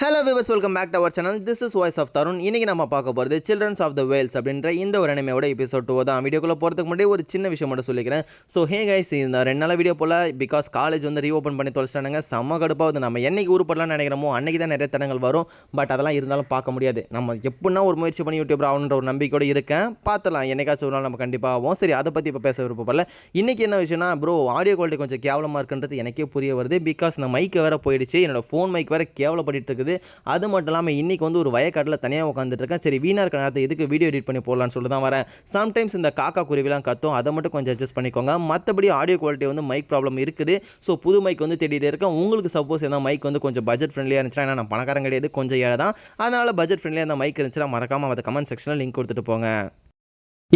Hello viewers, welcome back to our channel. This is voice of Tarun. இன்றைக்கி நம்ம பார்க்க போகிறது சில்ட்ரன்ஸ் ஆஃப் த வேல்ஸ் அப்படின்ற இந்த ஒரு அனிமையோட எபிசோட் 2 தான். வீடியோக்குள்ளே போகிறதுக்கு முன்னாடி ஒரு சின்ன விஷயம் மட்டும் சொல்லிக்கிறேன். ஸோ ஹே கைஸ், இந்த 2 நாள் வீடியோ போல் பிகாஸ் காலேஜ் வந்து ரீஓப்பன் பண்ணி தொலைச்சிட்டானுங்க. செம்ம கடுப்பாகுது. நம்ம என்னைக்கு ஊருப்படலாம்னு நினைக்கிறோமோ அன்றைக்கி தான் நிறைய தடங்கள் வரும். பட் அதெல்லாம் இருந்தாலும் பார்க்க முடியாது. நம்ம எப்படின்னா ஒரு முயற்சி பண்ணி யூடியூப் ஆகணுன்ற ஒரு நம்பிக்கையோடு இருக்கேன். பார்த்துலாம், என்னைக்காச்சும் ஒரு நாள் நம்ம கண்டிப்பாக ஆகும். சரி, அதை பற்றி இப்போ பேச விருப்பப்படல. இன்றைக்கி என்ன விஷயம்னா, ப்ரோ ஆடியோ குவாலிட்டி கொஞ்சம் கேவலமாக இருக்குன்றது எனக்கே புரிய வருது. பிகாஸ் இந்த மைக்கு வேறு போயிடுச்சு. என்னோடய ஃபோன் மைக் வேறு கேவலப்பட்டு இருக்குது. அது மட்டும் இல்லாமல் இன்றைக்கி வந்து ஒரு வயக்காட்டில் தனியாக உட்காந்துட்டு இருக்கேன். சரி, வீணாக இருக்க நேரத்தை எதுக்கு வீடியோ எடிட் பண்ணி போடலான்னு சொல்லி தான் வரேன். சம்டைம்ஸ் இந்த காக்கா குருவிலாம் கத்தும், அதை மட்டும் கொஞ்சம் அட்ஜஸ்ட் பண்ணிக்கோங்க. மற்றபடி ஆடியோ குவாலிட்டி வந்து மைக் ப்ராப்ளம் இருக்குது. ஸோ புது மைக் வந்து தேடிட்டு இருக்கேன். உங்களுக்கு சப்போஸ் எதாவது மைக் வந்து கொஞ்சம் பட்ஜெட் ஃப்ரெண்ட்லியாக இருந்துச்சுன்னா, ஏன்னா நான் பணக்காரன் கிடையாது, கொஞ்சம் ஏழை தான். அதனால் பட்ஜெட் ஃப்ரெண்ட்லியாக அந்த மைக் இருந்துச்சுன்னா மறக்காமல் அதை கமெண்ட் செக்ஷனில் லிங்க் கொடுத்துட்டு போங்க.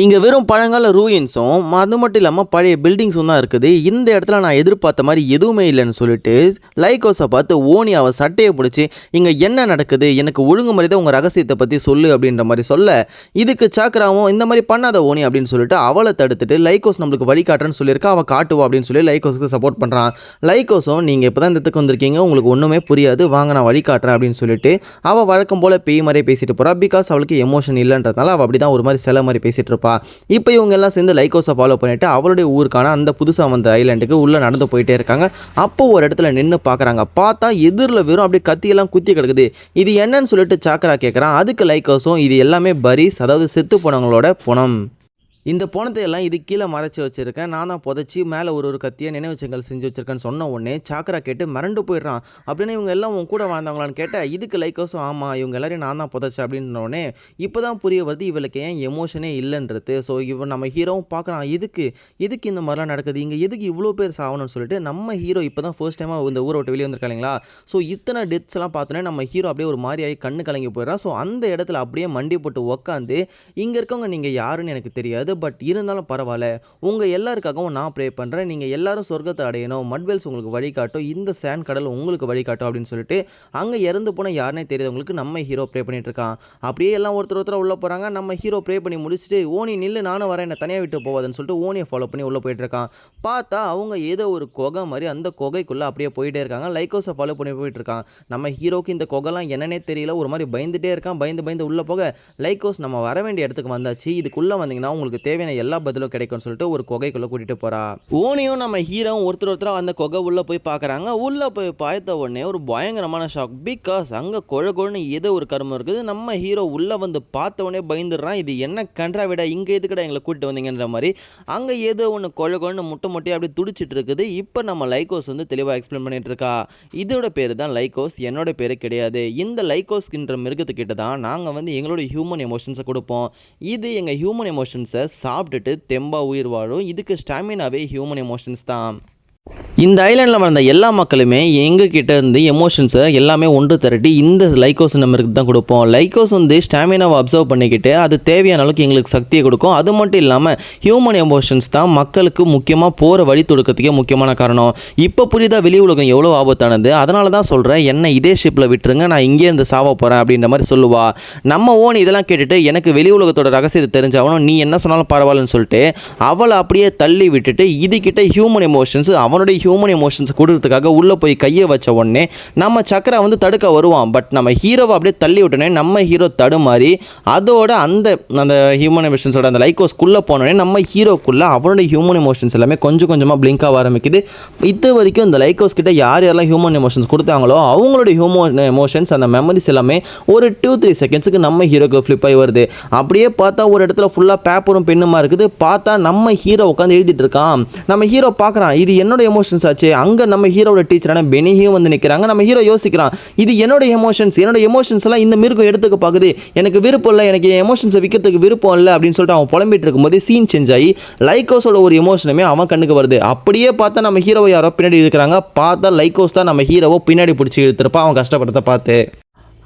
இங்கே வெறும் பழங்கால ரூயின்ஸும் அது மட்டும் இல்லாமல் பழைய பில்டிங்ஸும் தான் இருக்குது. இந்த இடத்துல நான் எதிர்பார்த்த மாதிரி எதுவுமே இல்லைன்னு சொல்லிட்டு லைக்கோஸை பார்த்து ஓனி அவள் சட்டையை பிடிச்சி, இங்கே என்ன நடக்குது, எனக்கு ஒழுங்குமுறை தான் உங்கள் ரகசியத்தை பற்றி சொல்லு அப்படின்ற மாதிரி சொல்ல, இதுக்கு சாக்கராவும் இந்த மாதிரி பண்ணாத ஓனி அப்படின்னு சொல்லிட்டு அவளை தடுத்துட்டு லைக்கோஸ் நம்மளுக்கு வழிகாட்டுறேன்னு சொல்லியிருக்கா. அவள் காட்டுவா அப்படின்னு சொல்லி லைக்கோஸுக்கு சப்போர்ட் பண்ணுறான். லைக்கோஸும் நீங்கள் இப்போ தான் இந்த இடத்துக்கு வந்திருக்கீங்க, உங்களுக்கு ஒன்றுமே புரியாது, வாங்க நான் வழிகாட்டுறேன் அப்படின்னு சொல்லிட்டு அவள் வழக்கம் போல் பேய் மாதிரியே பேசிட்டு போகிறா. பிகாஸ் அவளுக்கு எமோஷன் இல்லைன்றதுனால அவள் அப்படி தான் ஒரு மாதிரி சில மாதிரி பேசிகிட்டு இருப்பா. இப்போ இவங்க எல்லாம் சேர்ந்து லைக்கோஸை ஃபாலோ பண்ணிட்டு அவளுடைய ஊருக்கான அந்த புதுசாக வந்த ஐலாண்டுக்கு உள்ளே நடந்து போயிட்டே இருக்காங்க. அப்போ ஒரு இடத்துல நின்று பார்க்குறாங்க. பார்த்தா எதிரில் வெறும் அப்படியே கத்தியெல்லாம் குத்தி கிடக்குது. இது என்னன்னு சொல்லிட்டு சாக்கரா கேட்குறான். அதுக்கு லைக்கோஸும், இது எல்லாமே பரிஸ், அதாவது செத்து போனவங்களோட பணம். இந்த பணத்தை எல்லாம் இது கீழே மறைச்சி வச்சுருக்கேன், நான் தான் புதைச்சி மேலே ஒரு கத்தியை நினைவுச்சங்கள் செஞ்சு வச்சுருக்கேன்னு சொன்ன உடனே சாக்கரா கேட்டு மிரண்டு போயிடுறான். அப்படின்னு இவங்க எல்லாம் உன் கூட வாழ்ந்தவங்களான்னு கேட்டால், இதுக்கு லைக்கோஸும் ஆமாம் இவங்க எல்லாரையும் நான் தான் புதைச்சேன் அப்படின்ன உடனே இப்போ தான் புரிய வருது இவளுக்கு ஏன் எமோஷனே இல்லைன்றது. ஸோ இவன் நம்ம ஹீரோவும் பார்க்குறான், எதுக்கு இந்த மாதிரிலாம் நடக்குது, இங்கே எதுக்கு இவ்வளோ பேர் சாகணும்னு சொல்லிட்டு. நம்ம ஹீரோ இப்போ தான் ஃபர்ஸ்ட் டைமாக இந்த ஊரை விட்டு வெளியே வந்திருக்காங்களா. ஸோ இத்தனை டெத்ஸ் எல்லாம் பார்த்தோன்னே நம்ம ஹீரோ அப்படியே ஒரு மாதிரி ஆகி கண்ணு கலங்கி போயிடுறான். ஸோ அந்த இடத்துல அப்படியே மண்டி போட்டு உக்காந்து, இங்கே இருக்கவங்க நீங்கள் யாருன்னு எனக்கு தெரியாது, பட் இருந்தாலும் பரவாயில்ல, உங்கள் எல்லாருக்காகவும் நான் ப்ரே பண்ணுறேன், நீங்கள் எல்லாரும் சொர்க்கத்தை அடையணும், மட்வெல்ஸ் உங்களுக்கு வழிகாட்டும், இந்த சேண்ட் கடல் உங்களுக்கு வழிகாட்டும் அப்படின்னு சொல்லிட்டு அங்கே இறந்து போனால் யாருனே தெரியாதவங்களுக்கு நம்ம ஹீரோ ப்ரே பண்ணிட்டு இருக்கான். அப்படியே எல்லாம் ஒருத்தர் உள்ளே போகிறாங்க. நம்ம ஹீரோ ப்ரே பண்ணி முடிச்சுட்டு, ஓனி நில்லு, நானும் வரேன், என்னை தனியாக விட்டு போவாதுன்னு சொல்லிட்டு ஓனியை ஃபாலோ பண்ணி உள்ளே போயிட்டு இருக்கான். பார்த்தா அவங்க ஏதோ ஒரு குகை மாதிரி அந்த குகைக்குள்ளே அப்படியே போயிட்டே இருக்காங்க. லைக்கோஸை ஃபாலோ பண்ணி போயிட்டு இருக்கான். நம்ம ஹீரோக்கு இந்த குகைலாம் என்னன்னே தெரியல, ஒரு மாதிரி பயந்துட்டே இருக்கான். பயந்து உள்ளே போக, லைக்கோஸ் நம்ம வர வேண்டிய இடத்துக்கு வந்தாச்சு, இதுக்குள்ளே வந்தீங்கன்னா உங்களுக்கு தேவையான எல்லா பதிலும் கிடைக்கும்னு சொல்லிட்டு ஒரு குகைக்குள்ளே கூட்டிகிட்டு போகிறா. ஓனியும் நம்ம ஹீரோவும் ஒருத்தர் அந்த குகை உள்ளே போய் பார்க்குறாங்க. உள்ளே போய் பார்த்த உடனே ஒரு பயங்கரமான ஷாக். பிகாஸ் அங்கே கொழன்னு ஏதோ ஒரு கருமம் இருக்குது. நம்ம ஹீரோ உள்ளே வந்து பார்த்த உடனே பயந்துடுறான். இது என்ன கன்றா விட, இங்கே எதுக்கடா எங்களை கூப்பிட்டு வந்தீங்கன்ற மாதிரி. அங்கே ஏதோ ஒன்று கொழன்னு முட்டையாக அப்படி துடிச்சிட்டு இருக்குது. இப்போ நம்ம லைக்கோஸ் வந்து தெளிவாக எக்ஸ்பிளைன் பண்ணிட்டு இருக்கா. இதோட பேர் தான் லைக்கோஸ், என்னோட பேர் கிடையாது. இந்த லைக்கோஸ்கின்ற மிருகத்துக்கிட்ட தான் நாங்கள் வந்து எங்களோட ஹியூமன் எமோஷன்ஸை கொடுப்போம். இது எங்கள் ஹியூமன் எமோஷன்ஸை சாப்பிட்டுட்டு தெம்பா உயிர் வாழும். இதுக்கு ஸ்டாமினாவே ஹியூமன் எமோஷன்ஸ் தான். இந்த ஐலாண்டில் வந்த எல்லா மக்களுமே எங்ககிட்ட இருந்து எமோஷன்ஸை எல்லாமே ஒன்று திரட்டி இந்த லைக்கோஸ் நம்மளுக்கு தான் கொடுப்போம். லைக்கோஸ் வந்து ஸ்டாமினாவை அப்சர்வ் பண்ணிக்கிட்டு அது தேவையான அளவுக்கு எங்களுக்கு சக்தியை கொடுக்கும். அது மட்டும் இல்லாமல் ஹியூமன் எமோஷன்ஸ் தான் மக்களுக்கு முக்கியமாக போகிற வழி தொடுக்கிறதுக்கே முக்கியமான காரணம். இப்போ புரியுதா வெளி உலகம் எவ்வளோ ஆபத்தானது. அதனால தான் சொல்கிறேன், என்னை இதே ஷிப்பில் விட்டுருங்க, நான் இங்கே இருந்து சாவ போகிறேன் அப்படின்ற மாதிரி சொல்லுவா. நம்ம ஓன் இதெல்லாம் கேட்டுட்டு, எனக்கு வெளி உலகத்தோட ரகசியத்தை தெரிஞ்சாகணும், நீ என்ன சொன்னாலும் பரவாயில்லன்னு சொல்லிட்டு அவளை அப்படியே தள்ளி விட்டுட்டு இதுகிட்ட ஹியூமன் எமோஷன்ஸ், அவனுடைய ஹியூமன் எமோஷன்ஸ் கொடுறதுக்காக உள்ளே போய் கையை வச்ச உடனே நம்ம சக்கரை வந்து தடுக்க வருவான். பட் நம்ம ஹீரோவை அப்படியே தள்ளி விட்டோன்னே நம்ம ஹீரோ தடுமாறி அதோட அந்த ஹியூமன் எமோஷன்ஸோட அந்த லைக்கோஸ்குள்ளே போனோடனே நம்ம ஹீரோக்குள்ளே அவனுடைய ஹியூமன் எமோஷன்ஸ் எல்லாமே கொஞ்சம் கொஞ்சமாக பிளிங்க் ஆக ஆரம்பிக்குது. இது வரைக்கும் இந்த லைக்கோஸ் கிட்ட யாரெல்லாம் ஹியூமன் எமோஷன்ஸ் கொடுத்தாங்களோ அவங்களுடைய ஹியூமன் எமோஷன்ஸ் அந்த மெமரிஸ் எல்லாமே ஒரு 2-3 செகண்ட்ஸுக்கு நம்ம ஹீரோக்கு ஃப்ளிப் ஆகி வருது. அப்படியே பார்த்தா ஒரு இடத்துல ஃபுல்லாக பேப்பரும் பெண்ணுமா இருக்குது. பார்த்தா நம்ம ஹீரோ உட்காந்து எழுதிட்டு இருக்கான். நம்ம ஹீரோ பார்க்குறான், இது என்னோட எமோஷன்ஸ் ஆச்சு. அங்கே நம்ம ஹீரோட டீச்சரான பெனியும் வந்து நிற்கிறாங்க. நம்ம ஹீரோ யோசிக்கிறான், இது என்னோட எமோஷன்ஸ் எல்லாம் இந்த மிருகம் எடுத்துக்க பார்க்குது, எனக்கு விருப்பம் இல்லை, எனக்கு எமோஷன்ஸை விற்கிறதுக்கு விருப்பம் இல்லை அப்படின்னு சொல்லிட்டு அவன் புலம்பிட்டு இருக்கும்போது சீன் சேஞ்ச் ஆகி லைக்கோஸோட ஒரு எமோஷனுமே அவன் கண்ணுக்கு வருது. அப்படியே பார்த்தா நம்ம ஹீரோவை யாரோ பின்னாடி இருக்கிறாங்க. பார்த்தா லைக்கோஸ் தான் நம்ம ஹீரோவை பின்னாடி பிடிச்சி இழுத்துருப்பா அவன் கஷ்டப்படுறத பார்த்து.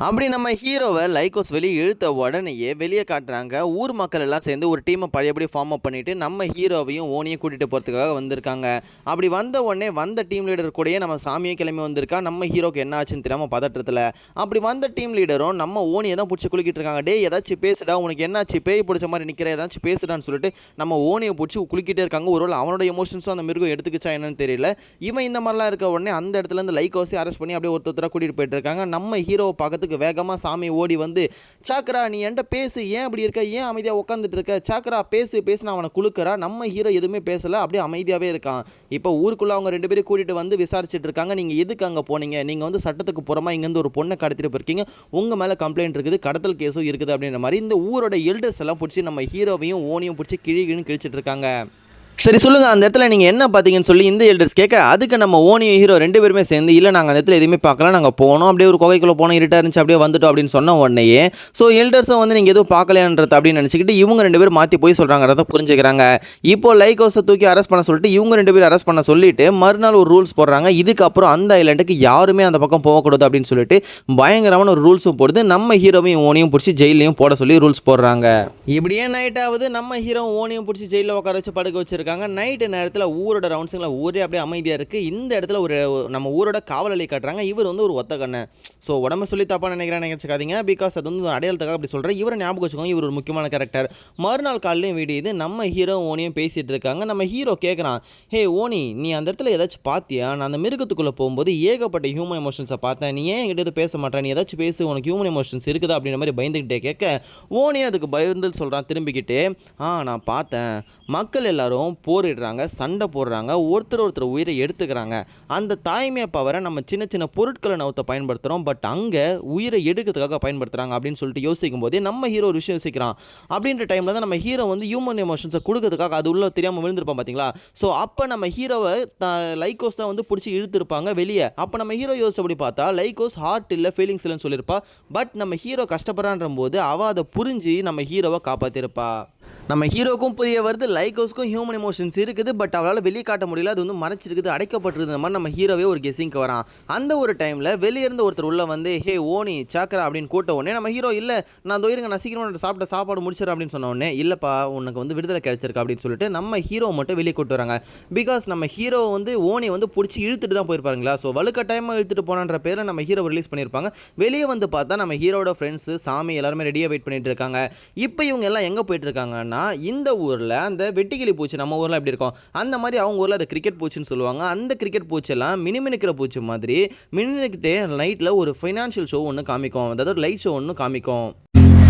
அப்படி நம்ம ஹீரோவை லைக்கோஸ் வெளியே இழுத்த உடனேயே வெளியே காட்டுறாங்க. ஊர் மக்கள் எல்லாம் சேர்ந்து ஒரு டீமை பழையபடி ஃபார்ம் அப் பண்ணிவிட்டு நம்ம ஹீரோவையும் ஓனியும் கூட்டிகிட்டு போகிறதுக்காக வந்திருக்காங்க. அப்படி வந்த உடனே வந்த டீம் லீடர் கூடயே நம்ம சாமியை கிளம்பி வந்திருக்கா. நம்ம ஹீரோக்கு என்ன ஆச்சுன்னு தெரியாமல் பதற்றத்தில் அப்படி வந்த டீம் லீடரும் நம்ம ஓனியை தான் பிடிச்சி குளிக்கிட்டு இருக்காங்க. டே ஏதாச்சும் பேசுடா, உனக்கு என்னாச்சு, பேய் பிடிச்ச மாதிரி நிற்கிற, ஏதாச்சும் பேசுடான்னு சொல்லிட்டு நம்ம ஓனியை பிடிச்சி குளிக்கிட்டே இருக்காங்க. ஒருவேளை அவனோட எமோஷன்ஸும் அந்த மிருகம் எடுத்துக்கிச்சா என்னன்னு தெரியல. இவன் இந்த மாதிரிலாம் இருக்க உடனே அந்த இடத்துல இருந்து லைக்கோஸை அரெஸ்ட் பண்ணி அப்படியே ஒருத்தராக கூட்டிகிட்டு போயிட்டு இருக்காங்க. நம்ம ஹீரோவை பார்க்கறதுக்கு வேகமாக சாமி ஓடி வந்து, சாக்கரா நீ என்கிட்ட பேசு, ஏன் அப்படி இருக்க, ஏன் அமைதியாக உட்காந்துட்டு இருக்க, சாக்கரா பேசுன்னு அவனை குலுக்கிறா. நம்ம ஹீரோ எதுவுமே பேசலை, அப்படியே அமைதியாகவே இருக்கான். இப்போ ஊருக்குள்ளே அவங்க 2 பேரும் கூட்டிகிட்டு வந்து விசாரிச்சுட்டு இருக்காங்க. நீங்கள் எதுக்கு அங்கே போனீங்க, நீங்கள் வந்து சட்டத்துக்கு புறமா இங்கேருந்து ஒரு பொண்ணை கடத்திட்டு போயிருக்கீங்க, உங்கள் மேலே கம்ப்ளைண்ட் இருக்குது, கடத்தல் கேஸும் இருக்குது அப்படின்ற மாதிரி இந்த ஊரோட எல்டர்ஸ் எல்லாம் பிடிச்சி நம்ம ஹீரோவையும் ஓனியும் பிடிச்சி கிழிச்சிட்டு இருக்காங்க. சரி சொல்லுங்கள், அந்த இடத்துல நீங்கள் என்ன பார்த்தீங்கன்னு சொல்லி இந்த எல்டர்ஸ் கேட்க, அதுக்கு நம்ம ஓனியும் ஹீரோ 2 பேருமே சேர்ந்து, இல்லை நாங்கள் அந்த இடத்துல எதுவுமே பார்க்கலாம், நாங்கள் போனோம், அப்படியே ஒரு குகைக்குள்ளே போனோம், இருட்டாக இருந்துச்சு, அப்படியே வந்துட்டோம் அப்படின்னு சொன்ன உடனேயே ஸோ எல்டர்ஸும் வந்து நீங்கள் எதுவும் பார்க்கலையான்றது அப்படின்னு நினச்சிக்கிட்டு இவங்க 2 பேரும் மாற்றி போய் சொல்கிறாங்கிறத புரிஞ்சுக்கிறாங்க. இப்போ லைக்கோஸை தூக்கி அரெஸ்ட் பண்ண சொல்லிட்டு இவங்க 2 பேரும் அரெஸ்ட் பண்ண சொல்லிட்டு மறுநாள் ஒரு ரூல்ஸ் போடுறாங்க. இதுக்கப்புறம் அந்த ஐலண்டுக்கு யாருமே அந்த பக்கம் போகக்கூடாது அப்படின்னு சொல்லிட்டு பயங்கரமான ஒரு ரூல்ஸும் போடுது. நம்ம ஹீரோவையும் ஓனியும் பிடிச்சி ஜெயிலையும் போட சொல்லி ரூல்ஸ் போடுறாங்க. இப்படியே நைட் ஆகுது, நம்ம ஹீரோ ஓனியும் பிடிச்சி ஜெயிலில் உட்கார வச்சு படுக்க வச்சிருக்காங்க. நைட்டு நேரத்தில் ஊரோட ரவுண்ட்ஸுங்களை ஊரே அப்படியே அமைதியாக இருக்குது. இந்த இடத்துல ஒரு நம்ம ஊரோட காவலாளி காட்டுறாங்க. இவர் வந்து ஒரு ஒத்த கண்ணை, ஸோ உடம்பு சொல்லி தப்பாக நினைக்காதீங்க, பிகாஸ் அது வந்து அடையாளத்துக்காக அப்படி சொல்கிறேன். இவரை ஞாபகம் வச்சுக்கோங்க, இவர் ஒரு முக்கியமான கேரக்டர். மறுநாள் காலையிலையும் விடியுது, நம்ம ஹீரோ ஓனியும் பேசிகிட்டு இருக்காங்க. நம்ம ஹீரோ கேட்குறான், ஹே ஓனி நீ அந்த இடத்துல ஏதாச்சும் பார்த்தியா, நான் அந்த மிருகத்துக்குள்ளே போகும்போது ஏகப்பட்ட ஹியூமன் எமோஷன்ஸை பார்த்தேன், நீ ஏன் என்கிட்ட பேச மாட்டேன், நீ ஏதாச்சும் பேசு, உனக்கு ஹியூமன் எமோஷன்ஸ் இருக்குதா அப்படின்ற மாதிரி பயந்துக்கிட்டே கேட்க, ஓனி அதுக்கு பயந்து சொல்கிறான் திரும்பிக்கிட்டே, நான் பார்த்தேன், மக்கள் எல்லாரும் போரிடுறாங்க, சண்டை போடுறாங்க, ஒருத்தர் உயிரை எடுத்துக்கிறாங்க. அந்த தாய்மையை பவரை நம்ம சின்ன சின்ன பொருட்களை நவுத்த பயன்படுத்துகிறோம், பட் அங்கே உயிரை எடுக்கிறதுக்காக பயன்படுத்துகிறாங்க அப்படின்னு சொல்லிட்டு யோசிக்கும் போதே நம்ம ஹீரோ ஒரு விஷயம் யோசிக்கிறான். அப்படின்ற டைமில் தான் நம்ம ஹீரோ வந்து ஹியூமன் எமோஷன்ஸை கொடுக்கறதுக்காக அது உள்ள தெரியாமல் விழுந்திருப்பான் பார்த்தீங்களா. ஸோ அப்போ நம்ம ஹீரோவை லைக்கோஸ் தான் வந்து பிடிச்சி இழுத்துருப்பாங்க வெளியே. அப்போ நம்ம ஹீரோ யோசிச்சபடி பார்த்தா லைக்கோஸ் ஹார்ட் இல்லை, ஃபீலிங்ஸ் இல்லைன்னு சொல்லியிருப்பா. பட் நம்ம ஹீரோ கஷ்டப்படுறான்ற போது அவள் அதை புரிஞ்சு நம்ம ஹீரோவை காப்பாற்றிருப்பா. நம்ம ஹீரோக்கும் புரிய வருது, லைக்கோஸ்க்கும் ஹியூமன் எமோஷன்ஸ் இருக்குது, பட் அவளால் வெளியே காட்ட முடியல, அது வந்து மறைச்சிருக்குது, அடைக்கப்பட்டிருந்த மாதிரி நம்ம ஹீரோவே ஒரு கெஸிங்க்கு வரான். அந்த ஒரு டைமில் வெளியே இருந்து ஒருத்தர் உள்ள வந்து, ஹே ஓனி சாக்கரா அப்படின்னு கூட்ட உடனே நம்ம ஹீரோ, இல்லை நான் தோயிருங்க, நான் சீக்கிரமாக சாப்பிட்ட சாப்பாடு முடிச்சிடறேன் அப்படின்னு சொன்ன உடனே, இல்லைப்பா உனக்கு வந்து விடுதலை கிடைச்சிருக்கு அப்படின்னு சொல்லிட்டு நம்ம ஹீரோ மட்டும் வெளியே கூட்டு வராங்க. பிகாஸ் நம்ம ஹீரோ வந்து ஓனி வந்து பிடிச்சி இழுத்துட்டு தான் போயிருப்பாருங்களா. ஸோ வலுக்கட்டாயமாக இழுத்துட்டு போனான்ற பேரில் நம்ம ஹீரோ ரிலீஸ் பண்ணியிருப்பாங்க. வெளியே வந்து பார்த்தா நம்ம ஹீரோட ஃப்ரெண்ட்ஸு சாமி எல்லாருமே ரெடியாக வெயிட் பண்ணிட்டு இருக்காங்க. இப்போ இவங்க எல்லாம் எங்கே போயிட்டு இருக்காங்கன்னா, இந்த ஊரில் அந்த வெட்டிக்கிளி பூச்சி நம்ம ஊரில் எப்படி இருக்கும் அந்த மாதிரி அவங்க ஊரில் அது கிரிக்கெட் பூச்சின்னு சொல்லுவாங்க. அந்த கிரிக்கெட் பூச்செல்லாம் மினுமினுக்கிற பூச்சி மாதிரி மினுமினுக்கிட்டே நைட்டில் ஒரு ஃபைனான்ஷியல் ஷோ ஒன்று காமிக்கும், அதாவது ஒரு லைட் ஷோ ஒன்று காமிக்கும்.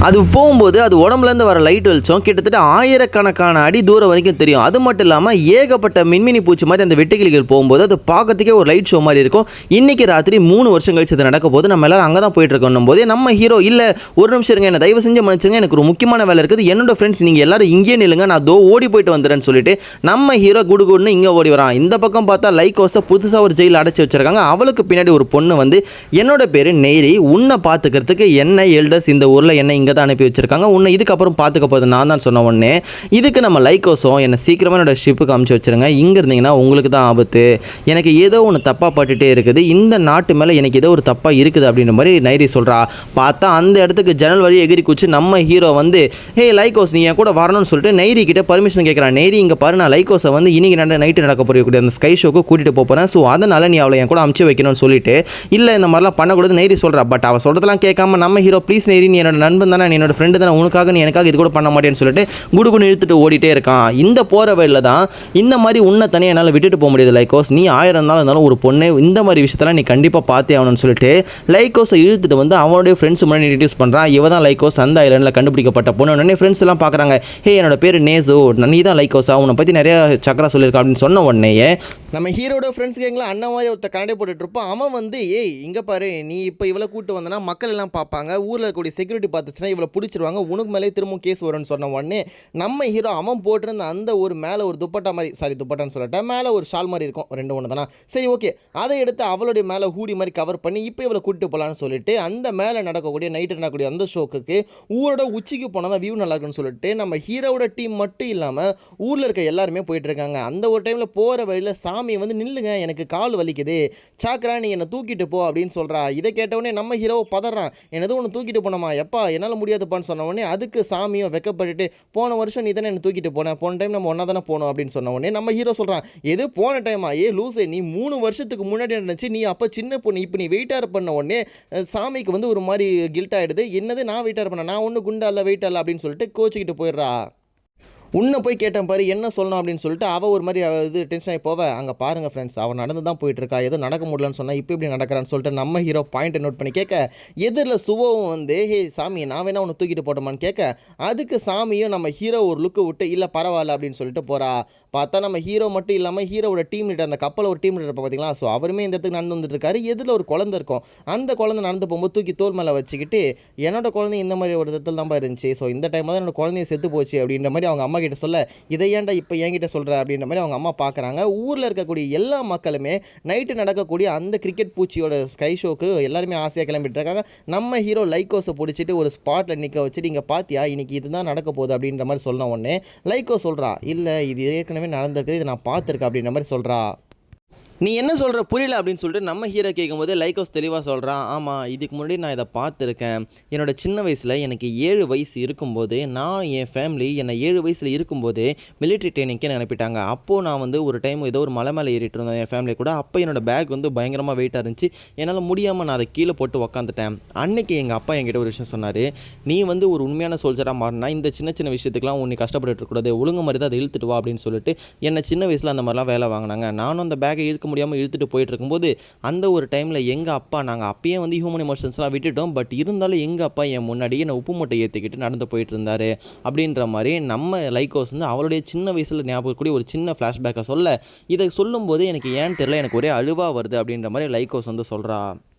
அது போகும்போது அது உடம்புலேருந்து வர லைட் வெளிச்சம் கிட்டத்தட்ட ஆயிரக்கணக்கான அடி தூரம் வரைக்கும் தெரியும். அது மட்டும் இல்லாமல் ஏகப்பட்ட மின்மினி பூச்சி மாதிரி அந்த வெட்டுக்கிளிகள் போகும்போது அது பார்க்கறதுக்கே ஒரு லைட் ஷோ மாதிரி இருக்கும். இன்றைக்கி ராத்திரி 3 வருஷம் கழிச்சு இது நடக்க போது நம்ம எல்லோரும் அங்கே தான் போயிட்டுருக்கணும் போதே நம்ம ஹீரோ, இல்லை ஒரு நிமிஷம் இருங்க, என்ன தயவு செஞ்சு மன்னிச்சுங்க, எனக்கு ஒரு முக்கியமான வேலை இருக்குது, என்னோட ஃப்ரெண்ட்ஸ் நீங்கள் எல்லோரும் இங்கேயே நில்லுங்க, நான் ஓடி போயிட்டு வந்துடுறேன்னு சொல்லிட்டு நம்ம ஹீரோ குடுன்னு இங்கே ஓடி வரான். இந்த பக்கம் பார்த்தா லைக்கோஸை புதுசாக ஒரு ஜெயிலில் அடைச்சி வச்சிருக்காங்க. அவளுக்கு பின்னாடி ஒரு பொண்ணு வந்து, என்னோட பேர் நெய்ரி, உன்னை பார்த்துக்கிறதுக்கு என்ன எல்டர்ஸ் இந்த ஊரில் என்ன இங்கே தான் அனுப்பி வச்சிருக்காங்க, உன்னை இதுக்கப்புறம் பார்த்துக்க போகுது நான் தான் சொன்ன உடனே, இதுக்கு நம்ம லைக்கோஸும் என்னை சீக்கிரமாக என்னோட ஷிப்புக்கு அமுச்சு வச்சுருங்க, இங்கே இருந்தீங்கன்னா உங்களுக்கு தான் ஆபத்து, எனக்கு ஏதோ ஒன்று தப்பாக பட்டுகிட்டே இருக்குது, இந்த நாட்டு மேலே எனக்கு ஏதோ ஒரு தப்பாக இருக்குது அப்படின்ற மாதிரி நைரி சொல்கிறா. பார்த்தா அந்த இடத்துக்கு ஜன்னல் வழி எகிரி குச்சி நம்ம ஹீரோ வந்து, ஹே லைக்கோஸ் நீ என் கூட வரணும்னு சொல்லிட்டு நைரி கிட்டே பர்மிஷன் கேட்குறான். நைரி இங்கே பாரு, நான் லைக்கோஸை வந்து இன்னைக்கு நைட்டு நடக்க போகக்கூடிய அந்த ஸ்கை ஷோக்கு கூட்டிகிட்டு போகிறேன், ஸோ அதனால் நீ அவளை என் கூட அமுச்சு வைக்கணும்னு சொல்லிட்டு, இல்லை இந்த மாதிரிலாம் பண்ணக்கூடாது நைரி சொல்கிறா. பட் அவள் சொல்கிறதெல்லாம் கேட்காம நம்ம ஹீரோ, ப்ளீஸ் நைரி நீ என்னோட நண்பன் தானே, என்னோட ஃப்ரெண்டு தானே, உனக்காக நீ எனக்காக இது கூட பண்ண மாட்டேன்னு சொல்லிட்டு குடுகுன்னு இழுத்துட்டு ஓடிட்டே இருக்கான். இந்த போகிற வழியில் தான் இந்த மாதிரி உன்னை தனியாக என்னால் விட்டுட்டு போக முடியாது லைக்கோஸ், நீ 1000 நாள் இருந்தாலும் ஒரு பொண்ணு, இந்த மாதிரி விஷயத்தெல்லாம் நீ கண்டிப்பாக பார்த்தே ஆகணும்னு சொல்லிட்டு லைக்கோஸை இழுத்துட்டு வந்து அவனுடைய ஃப்ரெண்ட்ஸ் முன்னாடி இன்ட்ரடியூஸ் பண்ணுறான். இவ தான் லைக்கோஸ், அந்த ஐலண்டில் கண்டுபிடிக்கப்பட்ட பொண்ணு. உடனே ஃப்ரெண்ட்ஸ் எல்லாம் பார்க்குறாங்க, ஹே என்னோட பேர் நேசு, நீ தான் லைக்கோஸா, உன்னை பற்றி நிறைய சக்கரா சொல்லியிருக்கா அப்படின்னு சொன்ன உடனேயே நம்ம ஹீரோட ஃப்ரெண்ட்ஸ் கேங்களா அண்ணன் மாதிரி ஒருத்தர் கண்ணாடி போட்டுட்டு இருப்பான். அவன் வந்து, ஏய் இங்கே பாரு, நீ இப்போ இவ்வளோ கூட்டு வந்தனா மக்கள் எல்லாம் பார்ப்பாங்க, ஊரில் இருக்கக்கூடிய செக்யூரிட்டி பார்த்துச்சுன்னா வந்துச்சுன்னா இவளை பிடிச்சிருவாங்க, உனக்கு மேலே திரும்ப கேஸ் வரும்னு சொன்ன உடனே நம்ம ஹீரோ அவன் போட்டிருந்த அந்த ஒரு மேலே ஒரு துப்பட்டா மாதிரி, சாரி துப்பட்டான்னு சொல்லிட்டேன், மேலே ஒரு ஷால் மாதிரி இருக்கும், ரெண்டு ஒன்று தானே, சரி ஓகே, அதை எடுத்து அவளுடைய மேலே ஹூடி மாதிரி கவர் பண்ணி இப்போ இவளை கூட்டிட்டு போகலான்னு சொல்லிட்டு அந்த மேலே நடக்கக்கூடிய நைட்டு நடக்கக்கூடிய அந்த ஷோக்கு ஊரோட உச்சிக்கு போனால் தான் வியூ நல்லா இருக்குன்னு சொல்லிட்டு நம்ம ஹீரோவோட டீம் மட்டும் இல்லாமல் ஊரில் இருக்க எல்லாருமே போயிட்டு இருக்காங்க. அந்த ஒரு டைமில் போகிற வழியில் சாமி வந்து நில்லுங்க எனக்கு கால் வலிக்குது, சாக்கரா நீ என்னை தூக்கிட்டு போ அப்படின்னு சொல்கிறா. இதை கேட்டவுடனே நம்ம ஹீரோ பதறான், என்னது ஒன்று தூக்கிட்டு போனோமா, எப்பா என்னால் முடியாதுப்பான்னு சொன்ன உடனே அதுக்கு சாமியும் வெக்கப்பட்டுட்டு போன வருஷம் நீ தானே என்னை தூக்கிட்டு போனேன், போன டைம் நம்ம ஒன்றா தானே போனோம் அப்படின்னு சொன்ன உடனே நம்ம ஹீரோ சொல்கிறான், எது போன டைமா, ஏ லூசே நீ 3 வருஷத்துக்கு முன்னாடி நினச்சி நீ அப்போ சின்ன பொண்ணு, இப்போ நீ வெயிட்டார் பண்ண உடனே சாமிக்கு வந்து ஒரு மாதிரி கில்ட் ஆகிடுது, என்னது நான் வெயிட்டார் பண்ண, நான் ஒன்றும் குண்டா இல்லை வெயிட் இல்லை அப்படின்னு சொல்லிட்டு கோச்சிக்கிட்டு போயிடுறா. உன்னை போய் கேட்டேன் பாரு என்ன சொல்லணும் அப்படின்னு சொல்லிட்டு அவள் ஒரு மாதிரி இது டென்ஷன் ஆகி போவ, அங்கே பாருங்கள் ஃப்ரெண்ட்ஸ் அவன் நடந்து தான் போயிட்டுருக்கா, ஏதோ நடக்க முடியலன்னு சொன்னால் இப்போ இப்படி நடக்கிறான்னு சொல்லிட்டு நம்ம ஹீரோ பாயிண்ட்டை நோட் பண்ணி கேட்க, எதிரில் சுவோவும் வந்து ஹே சாமி நான் வேணா ஒன்று தூக்கிட்டு போட்டோமான்னு கேட்க, அதுக்கு சாமியும் நம்ம ஹீரோ ஒரு லுக்கு விட்டு இல்லை பரவாயில்ல அப்படின்னு சொல்லிட்டு போகிறா. பார்த்தா நம்ம ஹீரோ மட்டும் இல்லாமல் ஹீரோவோட டீம் லீடர், அந்த கப்பலில் ஒரு டீம் லீடர் இருப்பா பார்த்தீங்களா, ஸோ அவருமே இந்த இடத்துக்கு நடந்து வந்துட்டு இருக்காரு. எதில் ஒரு குழந்தை இருக்கும், அந்த குழந்தை நடந்து போகும்போது தூக்கி தோல் மேலே வச்சுக்கிட்டு என்னோட குழந்தை இந்த மாதிரி ஒரு இடத்துல தான் இருந்துச்சு, ஸோ இந்த டைமில் தான் என்னோட குழந்தைய செத்து போச்சு அப்படின்ற மாதிரி அவங்க அம்மா கிட்ட சொல்ல, இதை ஏன்டா இப்போ என்கிட்ட சொல்கிற அப்படின்ற மாதிரி அவங்க அம்மா பார்க்குறாங்க. ஊரில் இருக்கக்கூடிய எல்லா மக்களுமே நைட்டு நடக்கக்கூடிய அந்த கிரிக்கெட் பூச்சியோட ஸ்கை ஷோக்கு எல்லாருமே ஆசையாக கிளம்பிட்டு இருக்காங்க. நம்ம ஹீரோ லைக்கோஸை பிடிச்சிட்டு ஒரு ஸ்பாட்டில் நிற்க வச்சுட்டு இங்கே பார்த்தியா இன்றைக்கி இதுதான் நடக்க போகுது அப்படின்ற மாதிரி சொன்ன உடனே லைக்கோ சொல்கிறா, இல்லை இது ஏற்கனவே நடந்திருக்குது, இதை நான் பார்த்துருக்கேன் அப்படின்ற மாதிரி சொல்கிறா. நீ என்ன சொல்கிற புரியல அப்படின்னு சொல்லிட்டு நம்ம ஹீரோ கேட்கும்போது லைக்கோஸ் தெளிவாக சொல்கிறான், ஆமாம் இதுக்கு முன்னாடி நான் இதை பார்த்துருக்கேன், என்னோட சின்ன வயசில் எனக்கு 7 வயசு இருக்கும்போது நான் என் ஃபேமிலி என்னை 7 வயசில் இருக்கும்போது மிலிட்ரி ட்ரைனிங்க்கே அனுப்பிட்டாங்க. அப்போது நான் வந்து ஒரு டைம் ஏதோ ஒரு மலை மேலே ஏறிட்டு இருந்தேன் என் ஃபேமிலி கூட. அப்போ என்னோடய பேக் வந்து பயங்கரமாக வெயிட்டாக இருந்துச்சு, என்னால் முடியாமல் நான் அதை கீழே போட்டு உக்காந்துட்டேன். அன்றைக்கி எங்கள் அப்பா என்கிட்ட ஒரு விஷயம் சொன்னார், நீ வந்து ஒரு உண்மையான சோல்ஜராக மாறினா இந்த சின்ன சின்ன விஷயத்துக்குலாம் உன்னை கஷ்டப்பட்டு இருக்கக்கூடாது, ஒழுங்கு மாதிரி தான் அதை இழுத்துட்டு வா அப்படின்னு சொல்லிட்டு என்னை சின்ன வயசில் அந்த மாதிரிலாம் வேலை வாங்கினாங்க. நானும் அந்த பேக்கை இழுக்க முடியாமல் இழுத்துட்டு போயிட்டு இருக்கும்போது அந்த ஒரு டைமில் எங்கள் அப்பா, நாங்கள் அப்பயே வந்து ஹியூமன் எமோஷன்ஸ்லாம் விட்டுட்டோம், பட் இருந்தாலும் எங்கள் அப்பா என் முன்னாடியே என்னை உப்பு மூட்டை ஏற்றிக்கிட்டு நடந்து போயிட்டு இருந்தார் அப்படின்ற மாதிரி நம்ம லைக்கோஸ் வந்து அவளுடைய சின்ன வயசில் ஞாபகக்கூடிய ஒரு சின்ன ஃப்ளாஷ்பேக்கை சொல்ல, இதை சொல்லும்போது எனக்கு ஏன்னு தெரியல எனக்கு ஒரே அழுவாக வருது அப்படின்ற மாதிரி லைக்கோஸ் வந்து சொல்கிறா.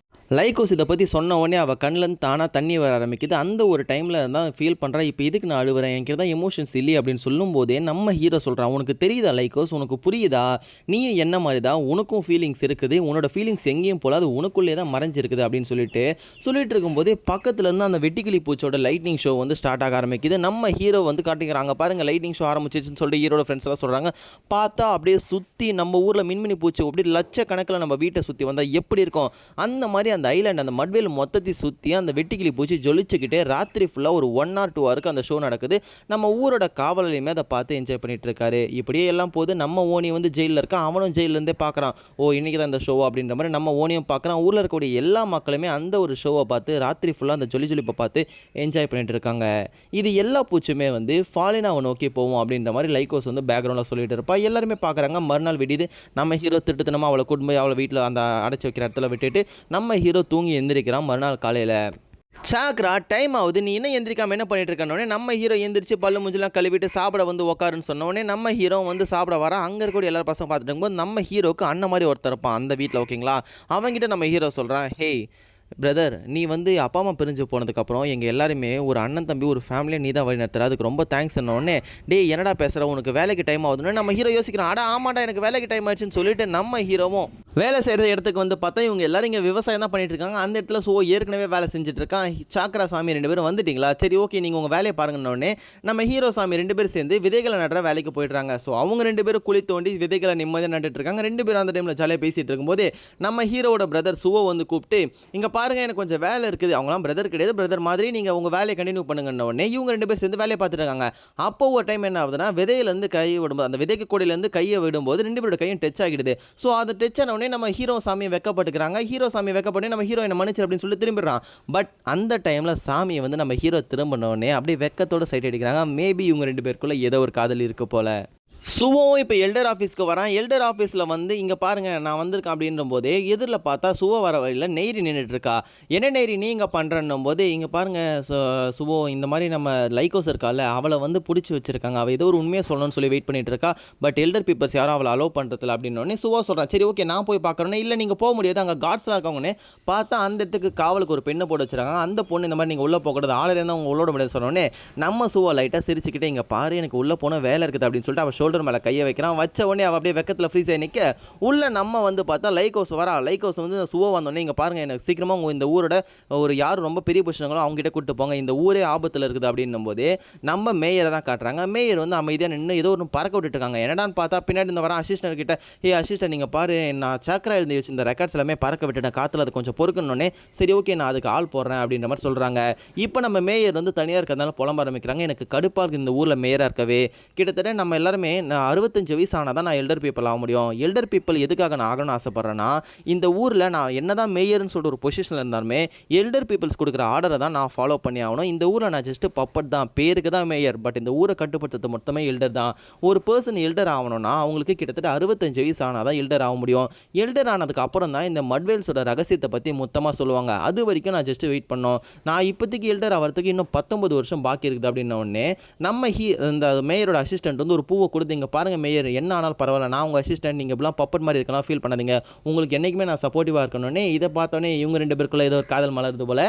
லைக்கோஸ் இதை பற்றி சொன்ன உடனே அவள் கண்ணிலேருந்து தானாக தண்ணி வர ஆரம்பிக்குது. அந்த ஒரு டைமில் தான் ஃபீல் பண்ணுறா, இப்போ இதுக்கு நான் அழுவுறேன், எனக்கு தான் எமோஷன்ஸ் இல்லையே அப்படின்னு சொல்லும்போதே நம்ம ஹீரோ சொல்கிறான், உனக்கு தெரியுதா லைக்கோஸ், உனக்கு புரியுதா, நீயும் என்ன மாதிரி தான் உனக்கும் ஃபீலிங்ஸ் இருக்குது, உன்னோட ஃபீலிங்ஸ் எங்கேயும் போல அது உனக்குள்ளே தான் மறைஞ்சிருக்குது அப்படின்னு சொல்லிட்டு இருக்கும்போதே பக்கத்துலேருந்து அந்த வெட்டிக்கிளி பூச்சோட லைட்னிங் ஷோ வந்து ஸ்டார்ட் ஆக ஆரம்பிக்குது. நம்ம ஹீரோ வந்து காட்டிக்கிறாங்க, பாருங்கள் லைட்னிங் ஷோ ஆரம்பிச்சிச்சுன்னு சொல்லிட்டு ஹீரோட ஃப்ரெண்ட்ஸ் எல்லாம் சொல்கிறாங்க. பார்த்தா அப்படியே சுற்றி நம்ம ஊரில் மின்மினி பூச்சி அப்படியே லட்சக்கணக்கில் நம்ம வீட்டை சுற்றி வந்தால் எப்படி இருக்கும், அந்த மாதிரி அந்த ஐலாண்ட் அந்த மட்வேல் மொத்தத்தை சுற்றி அந்த வெட்டிக்கிளி பூச்சி ஜொலிச்சுக்கிட்டே ராத்திரி ஃபுல்லாக ஒரு 1 or 2 hours அந்த ஷோ நடக்குது. நம்ம ஊரோட காவலையுமே அதை பார்த்து என்ஜாய் பண்ணிட்டு இருக்காரு. இப்படியே எல்லாம் போது நம்ம ஓனி வந்து ஜெயிலில் இருக்கான், அவனும் ஜெயிலேருந்தே பார்க்குறான், ஓ இன்றைக்கி தான் இந்த ஷோவா அப்படின்ற மாதிரி நம்ம ஓனியும் பார்க்குறான். ஊரில் இருக்கக்கூடிய எல்லா மக்களுமே அந்த ஒரு ஷோவை பார்த்து ராத்திரி ஃபுல்லாக அந்த ஜொலிப்பை பார்த்து என்ஜாய் பண்ணிட்டு இருக்காங்க. இது எல்லா பூச்சுமே வந்து ஃபாலினாவை நோக்கி போவோம் அப்படின்ற மாதிரி லைக்கோஸ் வந்து பேக்ரவுண்டில் சொல்லிட்டு இருப்பா. எல்லாருமே பார்க்குறாங்க. மறுநாள் விடியுது. நம்ம ஹீரோ திட்டத்தினமாக அவளை கூட்டு போய் அவளை வீட்டில் அந்த அடைச்சி வைக்கிற இடத்துல விட்டுட்டு நம்ம ஹீரோ தூங்கி எந்திரிக்கிறான். மறுநாள் காலையில் சாக்ரா டைம் ஆகுது, நீ இன்னும் எந்திரிக்காமல் என்ன பண்ணிட்டு இருக்கனோடனே நம்ம ஹீரோ எந்திரிச்சு பல்லு மூஞ்சிலாம் கழுவிட்டு சாப்பிட வந்து உட்காருன்னு சொன்னோடனே நம்ம ஹீரோ வந்து சாப்பிட வர. அங்கே இருக்கக்கூடிய எல்லாரும் பசங்க பார்த்துட்டு இருக்கும்போது நம்ம ஹீரோக்கு அண்ணன் மாதிரி ஒருத்தர் இருப்பான் அந்த வீட்டில், ஓகேங்களா. அவங்ககிட்ட நம்ம ஹீரோ சொல்கிறான், ஹே பிரதர், நீ வந்து அப்பா அம்மா பிரிஞ்சு போனதுக்கப்புறம் எங்கள் எல்லாருமே ஒரு அண்ணன் தம்பி ஒரு ஃபேமிலியை நீ தான் வழி நடத்துற, அதுக்கு ரொம்ப தேங்க்ஸ் சொன்னோடனே டே என்னடா பேசுகிற, உனக்கு வேலைக்கு டைம் ஆகுதுன்னு நம்ம ஹீரோ யோசிக்கிறான். அடா ஆமாடா எனக்கு வேலைக்கு டைம் ஆயிடுச்சுன்னு சொல்லிட்டு நம்ம ஹீரோவும் வேலை செய்கிற இடத்துக்கு வந்து பார்த்தா இவங்க எல்லாரும் இங்கே விவசாயம் தான் பண்ணிட்டு இருக்காங்க. அந்த இடத்துல ஏற்கனவே வேலை செஞ்சுட்டு இருக்கான். சாக்ரா சாமி 2 பேரும் வந்துட்டிங்களா, சரி ஓகே நீங்கள் உங்கள் வேலையை பாருங்கன்னொடனே நம்ம ஹீரோ சாமி 2 பேரும் சேர்ந்து விதைகளை நடுற வேலைக்கு போயிடுறாங்க. ஸோ அவங்க 2 பேரும் குழி தோண்டி விதைகளை நிம்மதியாக நட்டுட்டு இருக்காங்க. 2 பேரும் அந்த டைமில் ஜாலியாக பேசிகிட்டு இருக்கும்போது நம்ம ஹீரோட பிரதர் சுவோ வந்து கூப்பிட்டு, இங்கே பாருங்கள் எனக்கு கொஞ்சம் வேலை இருக்குது, அவங்களாம் பிரதர் கிடையாது, பிரதர் மாதிரி நீங்கள் உங்கள் வேலையை கண்டினியூ பண்ணுங்கன்ன உடனே இவங்க 2 பேர் சேர்ந்து வேலையை பார்த்துட்டு இருக்காங்க. அப்போ ஒரு டைம் என்ன ஆகுதுன்னா விதையிலேருந்து கை விடும்போது அந்த விதைக்கு கூடையிலேருந்து கையை விடும்போது 2 பேரோட கையும் டச் ஆகிடுது. ஸோ அது டச் ஆன உடனே நம்ம ஹீரோ சாமியை வெக்கப்பட்டுக்கிறாங்க. ஹீரோ சாமி வெக்கப்பட்டு நம்ம ஹீரோ என்ன மன்னிச்சு அப்படின்னு சொல்லி திரும்பிடுறான். பட் அந்த டைமில் சாமியை வந்து நம்ம ஹீரோ திரும்பினோடனே அப்படியே வெக்கத்தோட சைட் அடிக்கிறாங்க. மேபி இவங்க 2 பேருக்குள்ள ஏதோ ஒரு காதல் இருக்கு போல. சுவோவும் இப்போ எல்டர் ஆஃபீஸ்க்கு வரான். எல்டர் ஆஃபீஸில் வந்து இங்கே பாருங்கள் நான் வந்திருக்கேன் அப்படின்ற போதே எதிரில் பார்த்தா சுவோ வர வழியில் நெய்ரி நின்றுட்டுருக்கா. என்ன நெய்ரி நீ இங்கே பண்ணுறன்னும் போது இங்கே பாருங்கள் சுவோ இந்த மாதிரி நம்ம லைக்கோஸ் இருக்கால அவளை வந்து பிடிச்சி வச்சுருக்காங்க. அவள் ஏதோ ஒரு உண்மையை சொல்லணும்னு சொல்லி வெயிட் பண்ணிட்டு இருக்கா. பட் எல்டர் பீப்பர்ஸ் யாரும் அவளை அலோவ் பண்ணுறதில்ல அப்படின்னோடனே சுவோ சொல்கிறான், சரி ஓகே நான் போய் பார்க்குறேன்னே. இல்லை நீங்கள் போக முடியாது, அங்கே கார்ட்ஸ்லாம் இருக்கவங்கன்னே பார்த்தா அந்த இடத்துக்கு காவலுக்கு ஒரு பெண்ணை போட்டு வச்சுருக்காங்க. அந்த பொண்ணு இந்த மாதிரி நீங்கள் உள்ளே போகக்கூடாது, ஆளுலேருந்து அவங்க உள்ளோட முடியாது சொன்னோடனே நம்ம சுவோ லைட்டாக சிரிச்சுக்கிட்டே இங்கே பாரு எனக்கு உள்ளே போனால் வேலை இருக்குது அப்படின்னு சொல்லிட்டு அவள் ஷோல்டர் மேலே கையை வைக்கிறான். வச்ச உடனே அவள் அப்படியே வெக்கத்தில் ஃப்ரீஸ் ஆகி நிற்க உள்ள நம்ம வந்து பார்த்தா லைக்கோஸ் வரா. லைக்கோஸ் வந்து சுவோ வந்தோடனே இங்கே பாருங்கள் எனக்கு சீக்கிரமாக உங்கள் இந்த ஊரோட ஒரு யார் ரொம்ப பெரிய பொசிஷனுங்களோ அவங்ககிட்ட கூப்பிட்டு போங்க, இந்த ஊரே ஆபத்தில் இருக்குது அப்படின்னும் போது நம்ம மேயரை தான் காட்டுறாங்க. மேயர் வந்து அமைதியாக நின்று ஏதோ ஒன்று பறக்க விட்டுருக்காங்க. என்னடான்னு பார்த்தா பின்னாடி இந்த வர அசிஸ்டன்ட் கிட்ட அசிஸ்டன்ட் நீங்கள் பாரு நான் சக்கரை எழுதி வச்சு இந்த ரெக்கார்ட்ஸ் எல்லாமே பறக்க விட்டுட்டேன் காற்றுல அது கொஞ்சம் பொறுக்கணுன்னே. சரி ஓகே நான் அதுக்கு ஆள் போடுறேன் அப்படின்ற மாதிரி சொல்கிறாங்க. இப்போ நம்ம மேயர் வந்து தனியாக இருக்கிறதுனால புலம்ப ஆரம்பிக்கிறாங்க. எனக்கு கடுப்பாக இருக்குது இந்த ஊரில் மேயராக இருக்கவே. கிட்டத்தட்ட நம்ம எல்லாருமே 65 வயசு ஆனால் தான் நான் எல்டர் பீப்பிள் ஆக முடியும். எல்டர் பீப்பிள் எதுக்காக நான் ஆகணும்னு ஆசைப்பட்றேன்னா இந்த ஊரில் நான் என்ன தான் மேயர்னு சொல்லிட்டு ஒரு பொசிஷனில் இருந்தாலுமே எல்டர் பீப்பிள்ஸ் கொடுக்குற ஆர்டரை தான் நான் ஃபாலோ பண்ணி ஆகணும். இந்த ஊரில் நான் ஜஸ்ட்டு பப்பட் தான், பேருக்கு தான் மேயர், பட் இந்த ஊரை கட்டுப்படுத்துறது மொத்தமே எல்டர் தான். ஒரு பர்சன் எல்டர் ஆகணும்னா அவங்களுக்கு கிட்டத்தட்ட 65 வயசு ஆனால் தான் எல்டர் ஆக முடியும். எல்டர் ஆனதுக்கு அப்புறம் தான் இந்த மட்வேல்ஸோட ரகசியத்தை பற்றி மொத்தமாக சொல்லுவாங்க. அது வரைக்கும் நான் ஜஸ்ட்டு வெயிட் பண்ணோம். நான் இப்போதைக்கு எல்டர் ஆகிறதுக்கு இன்னும் 19 வருஷம் பாக்கி இருக்குது அப்படின்ன உடனே நம்ம இந்த மேயரோட அசிஸ்டன்ட் வந்து ஒரு பூவை கொடுத்து இங்கே பாருங்கள் மேயர் என்ன ஆனாலும் பரவாயில்ல நான் உங்கள் அசிஸ்டன்ட், நீங்கள் இப்படிலாம் பப்பட் மாதிரி இருக்கலாம் ஃபீல் பண்ணாதீங்க, உங்களுக்கு என்றைக்குமே நான் சப்போர்ட்டிவாக இருக்கணும்னே. இதை பார்த்தோன்னே இவங்க 2 பேருக்குள்ளே ஏதோ ஒரு காதல் மலருது போல்.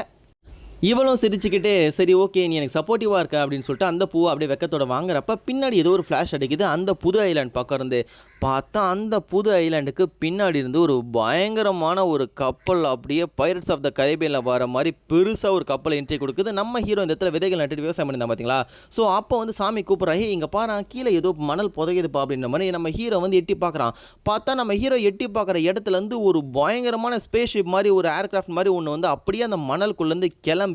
இவளும் சிரிச்சுக்கிட்டு சரி ஓகே நீ எனக்கு சப்போர்ட்டிவாக இருக்க அப்படின்னு சொல்லிட்டு அந்த பூவை அப்படியே வெக்கத்தோட வாங்குறப்ப பின்னாடி ஏதோ ஒரு ஃப்ளாஷ் அடிக்குது. அந்த புது ஐலாண்ட் பக்கம் இருந்து பார்த்தா அந்த புது ஐலாண்டுக்கு பின்னாடி இருந்து ஒரு பயங்கரமான ஒரு கப்பல் அப்படியே பைரட்ஸ் ஆஃப் த கரேபியனில் வர மாதிரி பெருசாக ஒரு கப்பல் என்ட்ரி கொடுக்குது. நம்ம ஹீரோ இந்த இடத்துல விதைகள் நட்டு விவசாயம் பண்ணியிருந்தா பார்த்தீங்களா. ஸோ அப்போ வந்து சாமி கூப்பிட்றாங்க, இங்கே பாரு கீழே ஏதோ மணல் புதையுதுப்பா அப்படின்ற மாதிரி நம்ம ஹீரோ வந்து எட்டி பார்க்குறான். பார்த்தா நம்ம ஹீரோ எட்டி பார்க்குற இடத்துலேருந்து ஒரு பயங்கரமான ஸ்பேஸ் ஷிப் மாதிரி ஒரு ஏர்கிராஃப்ட் மாதிரி ஒன்று வந்து அப்படியே அந்த மணலுக்குள்ளேருந்து கிளம்பி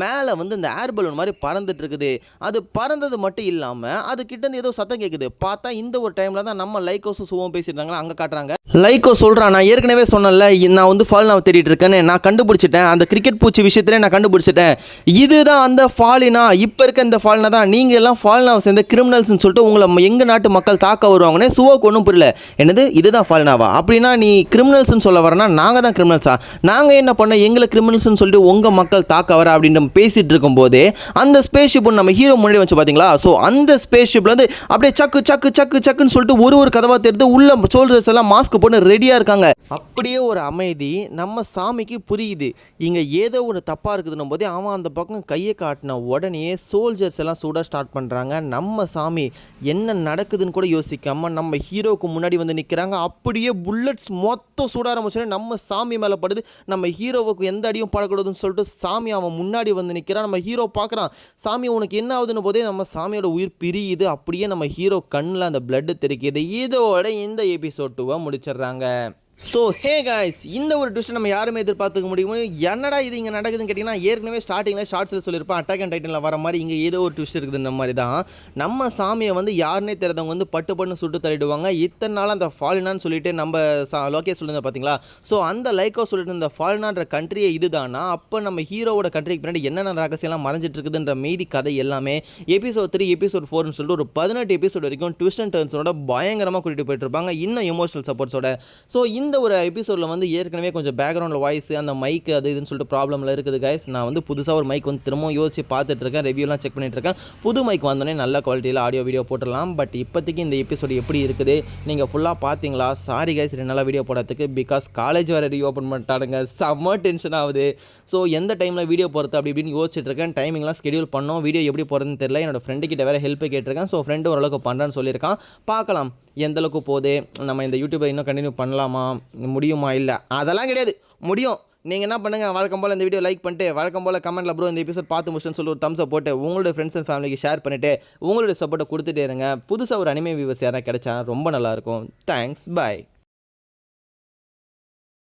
மேலே வந்து இந்த ஏர் பலூன் மாதிரி பறந்துட்டு இருக்குது. அது பறந்தது மட்டும் இல்லாமல் அது கிட்டேருந்து ஏதோ சத்தம் கேட்குது. பார்த்தா இந்த ஒரு டைமில் தான் நம்ம லைக்கோஸும் சுவோம் பேசியிருந்தாங்களா அங்கே காட்டுறாங்க. லைக்கோ சொல்கிறான், நான் ஏற்கனவே சொன்னல நான் வந்து ஃபால்னாவை தேடிட்டு இருக்கேன்னு நான் கண்டுபிடிச்சிட்டேன், அந்த கிரிக்கெட் பூச்சி விஷயத்திலே நான் கண்டுபிடிச்சிட்டேன், இதுதான் அந்த ஃபாலினா, இப்போ இருக்க இந்த ஃபாலினா தான், நீங்கள் எல்லாம் ஃபாலினாவை சேர்ந்த கிரிமினல்ஸ்னு சொல்லிட்டு உங்களை எங்கள் நாட்டு மக்கள் தாக்க வருவாங்கன்னு சுவோக்கு ஒன்றும் புரியல. என்னது இதுதான் ஃபாலினாவா, அப்படின்னா நீ கிரிமினல்ஸ்னு சொல்ல வரனா நாங்கள் தான் கிரிமினல்ஸா, நாங்கள் என்ன பண்ண எங்களை கிரிமினல்ஸ்னு சொல்லிட்டு உங்கள் மக்கள் தாக்க வர அப்படின்னு நம்ம பேசிகிட்டு இருக்கும்போதே அந்த ஸ்பேஸ் ஷிப் நம்ம ஹீரோ முன்னாடி வச்சு பார்த்தீங்களா. ஸோ அந்த ஸ்பேஸ் ஷிப்லேருந்து அப்படியே சக்கு சக்கு சக்கு சக்குன்னு சொல்லிட்டு ஒரு கதவாக எடுத்து உள்ள சோல்ஜர்ஸ் எல்லாம் மாஸ்க் போட்டு ரெடியாக இருக்காங்க. அப்படியே ஒரு அமைதி நம்ம சாமிக்கு புரியுது, இங்கே ஏதோ ஒரு தப்பாக இருக்குதுன்னும் போதே அவன் அந்த பக்கம் கையை காட்டின உடனே சோல்ஜர்ஸ் எல்லாம் சுட ஸ்டார்ட் பண்ணுறாங்க. நம்ம சாமி என்ன நடக்குதுன்னு கூட யோசிக்காமல் நம்ம ஹீரோவுக்கு முன்னாடி வந்து நிற்கிறாங்க. அப்படியே புல்லட்ஸ் மொத்தம் சுட ஆரம்பிச்சோன்னே நம்ம சாமி மேலே படுது. நம்ம ஹீரோவுக்கு எந்த அடியும் படக்கூடாதுன்னு சொல்லிட்டு சாமி அவன் முன்னாடி வந்து நிற்கிறான். நம்ம ஹீரோ பார்க்குறான், சாமி உனக்கு என்ன ஆகுதுன்னு போதே நம்ம சாமியோட உயிர் பிரியுது. அப்படியே நம்ம ஹீரோ கண்ணில் அந்த பிளட்டு தெரிக்குது. இதோட இந்த எபிசோட் 2 முடிச்சிடுறாங்க. ஸோ ஹே காய்ஸ், இந்த ஒரு ட்விஸ்ட் நம்ம யாருமே எதிர்பார்த்துக்க முடியும். என்னடா இது இங்கே நடக்குதுன்னு கேட்டிங்கன்னா, ஏற்கனவே ஸ்டார்டிங்கில் ஷார்ட்ஸில் சொல்லியிருப்பேன் அட்டாக் அண்ட் டைட்டனில் வர மாதிரி இங்கே ஏதோ ஒரு ட்விஸ்ட் இருக்குது. இந்த மாதிரி தான் நம்ம சாமியை வந்து யாருன்னே தெரியாதவங்க வந்து பட்டு சுட்டு தள்ளிடுவாங்க. இத்தனை நாள் அந்த ஃபாலினான்னு சொல்லிட்டு நம்ம லோகேஷ் சொல்லியிருந்தா பார்த்தீங்களா. ஸோ அந்த லைக்கோ சொல்லிட்டு இருந்த ஃபாலினான்ற கண்ட்ரியே இதுதானா, அப்போ நம்ம ஹீரோவோட கண்ட்ரிக்கு பின்னாடி என்னென்ன ரகசியம்லாம் மறைஞ்சிட்டு இருக்குதுன்ற மீதி கதை எல்லாமே எபிசோட் 3 எபிசோட் 4ன்னு சொல்லிட்டு ஒரு 18 எபிசோட் வரைக்கும் ட்விஸ்ட் அண்ட் டர்ன்ஸோட பயங்கரமாக கூட்டிகிட்டு போயிட்டு இருப்பாங்க, இன்னும் எமோஷனல் சப்போர்ட்ஸோட. ஸோ இந்த ஒரு எபிசோடில் வந்து ஏற்கனவே கொஞ்சம் பேக்ரவுண்டில் வாய்ஸ் அந்த மைக்கு அது இதுன்னு சொல்லிட்டு ப்ராப்ளமில் இருக்குது கைஸ். நான் வந்து புதுசாக ஒரு மைக் வந்து திரும்பவும் யோசிச்சு பார்த்துட்டு இருக்கேன், ரிவ்யூலாம் செக் பண்ணிட்டு இருக்கேன். புது மைக் வந்தோடனே நல்ல குவாலிட்டியில் ஆடியோ வீடியோ போட்டுடலாம். பட் இப்போதைக்கு இந்த எபிசோடு எப்படி இருக்குது நீங்கள் ஃபுல்லாக பார்த்தீங்களா? சாரி கைஸ் 2 நாளாக வீடியோ போடுறதுக்கு, பிகாஸ் காலேஜ் வேறு ரீஓப்பன் பண்ணிட்டானுங்க, செம்ம டென்ஷன் ஆகுது. ஸோ எந்த டைமில் வீடியோ போகிறது அப்படி இப்படின்னு யோசிச்சுட்டு இருக்கேன். டைமிங்லாம் ஸ்கெடியூல் பண்ணோம், வீடியோ எப்படி போகிறதுன்னு தெரியல. என்னோட ஃப்ரெண்டுக்கிட்ட வேறு ஹெல்ப் கேட்டிருக்கேன். ஸோ ஃப்ரெண்டு ஓரளவுக்கு பண்ணுறான்னு சொல்லியிருக்கான், பார்க்கலாம் எந்தளவுக்கு போகுது. நம்ம இந்த யூடியூப்பை இன்னும் கண்டினியூ பண்ணலாமா, முடியுமா, இல்லை அதெல்லாம் கிடையாது, முடியும். நீங்கள் என்ன பண்ணுங்கள், வழக்கம் போல் இந்த வீடியோ லைக் பண்ணிட்டு வழக்கம் போல் கமெண்ட்டில் ப்ரோ இந்த எபிசோட் பார்த்து முடிச்சுன்னு சொல்லி ஒரு தம்ஸை போட்டு உங்களோட ஃப்ரெண்ட்ஸ் அண்ட் ஃபேமிலிக்கு ஷேர் பண்ணிவிட்டு உங்களுடைய சப்போர்ட்டை கொடுத்துட்டே இருங்க. புதுசாக ஒரு அனிமே வியூவர்ஸ் யாராவது கிடைச்சா ரொம்ப நல்லாயிருக்கும். தேங்க்ஸ், பாய்.